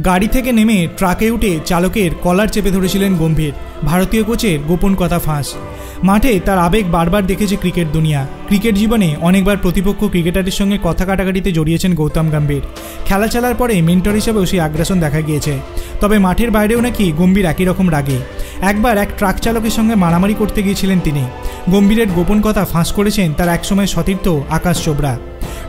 গাড়ি থেকে নেমে ট্রাকে উঠে চালকের কলার চেপে ধরেছিলেন গম্ভীর। ভারতীয় কোচের গোপন কথা ফাঁস। মাঠে তার আবেগ বারবার দেখেছে ক্রিকেট দুনিয়া। ক্রিকেট জীবনে অনেকবার প্রতিপক্ষ ক্রিকেটারের সঙ্গে কথা কাটাকাটিতে জড়িয়েছেন গৌতম গম্ভীর। খেলা চালার পরে মেন্টর হিসেবেও সেই আগ্রাসন দেখা গিয়েছে। তবে মাঠের বাইরেও নাকি গম্ভীর একই রকম রাগে। একবার এক ট্রাক চালকের সঙ্গে মারামারি করতে গিয়েছিলেন তিনি। গম্ভীরের গোপন কথা ফাঁস করেছেন তার একসময় সতীর্থ আকাশ চোপড়া।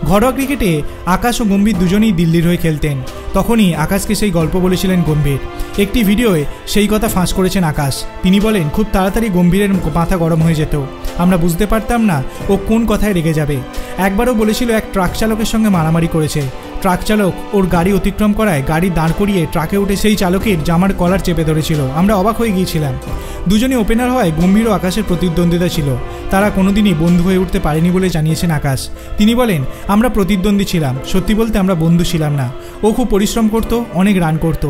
ঘরোয়া ক্রিকেটে আকাশ ও গম্ভীর দুজনেই দিল্লির হয়ে খেলতেন। তখনই আকাশকে সেই গল্প বলেছিলেন গম্ভীর। একটি ভিডিওয়ে সেই কথা ফাঁস করেছেন আকাশ। তিনি বলেন, খুব তাড়াতাড়ি গম্ভীরের মাথা গরম হয়ে যেত। আমরা বুঝতে পারতাম না ও কোন কথায় রেগে যাবে। একবারও বলেছিল এক ট্রাক চালকের সঙ্গে মারামারি করেছে। ট্রাক চালক ওর গাড়ি অতিক্রম করায় গাড়ি দাঁড় করিয়ে ট্রাকে উঠে সেই চালকের জামার কলার চেপে ধরেছিল। আমরা অবাক হয়ে গিয়েছিলাম। দুজনই ওপেনার হওয়ায় গম্ভীর ও আকাশের প্রতিদ্বন্দ্বিতা ছিল। তারা কোনোদিনই বন্ধু হয়ে উঠতে পারেনি বলে জানিয়েছেন আকাশ। তিনি বলেন, আমরা প্রতিদ্বন্দ্বী ছিলাম, সত্যি বলতে আমরা বন্ধু ছিলাম না। ও খুব পরিশ্রম করত, অনেক রান করত,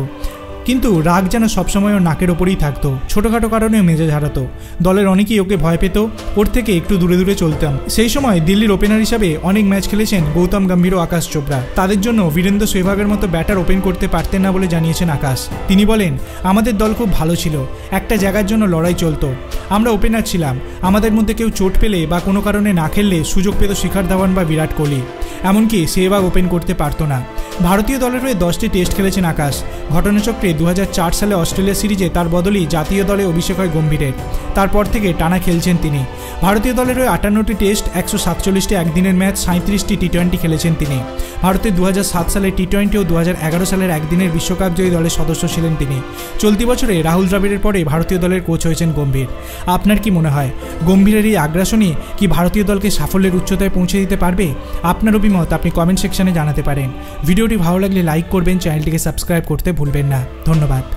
কিন্তু রাগ যেন সবসময় ওর নাকের ওপরেই থাকতো। ছোটোখাটো কারণেও মেজাজ হারাতো। দলের অনেকেই ওকে ভয় পেত। ওর থেকে একটু দূরে দূরে চলতাম। সেই সময় দিল্লির ওপেনার হিসাবে অনেক ম্যাচ খেলেছেন গৌতম গম্ভীর ও আকাশ চোপড়া। তাদের জন্য বীরেন্দ্র সেহবাগের মতো ব্যাটার ওপেন করতে পারতেন না বলে জানিয়েছেন আকাশ। তিনি বলেন, আমাদের দল খুব ভালো ছিল, একটা জায়গার জন্য লড়াই চলতো। আমরা ওপেনার ছিলাম। আমাদের মধ্যে কেউ চোট পেলে বা কোনো কারণে না খেললে সুযোগ পেত শিখর ধাওয়ান বা বিরাট কোহলি। এমনকি সেহবাগ ওপেন করতে পারতো না। ভারতীয় দলের হয়ে 10টি টেস্ট খেলেছেন আকাশ। ঘটনাচক্রে 2004 সালে অস্ট্রেলিয়া সিরিজে তার বদলেই জাতীয় দলে অভিষেক হয় গম্ভীরের। তারপর থেকে টানা খেলছেন তিনি। ভারতীয় দলের হয়ে 58টি টেস্ট, 147টি একদিনের ম্যাচ, 37টি টি-20 খেলেছেন তিনি। ভারতের 2007 সালের টি-20 ও 2011 সালের একদিনের বিশ্বকাপ জয়ী দলের সদস্য ছিলেন তিনি। চলতি বছরে রাহুল দ্রাবিড়ের পরে ভারতীয় দলের কোচ হয়েছেন গম্ভীর। আপনার কি মনে হয়, গম্ভীরের এই আগ্রাসনই কি ভারতীয় দলকে সাফল্যের উচ্চতায় পৌঁছে দিতে পারবে? আপনার অভিমত আপনি কমেন্ট সেকশনে জানাতে পারেন। ভিডিওটি ভালো লাগলে লাইক করবেন, চ্যানেলটিকে সাবস্ক্রাইব করতে ভুলবেন না। ধন্যবাদ।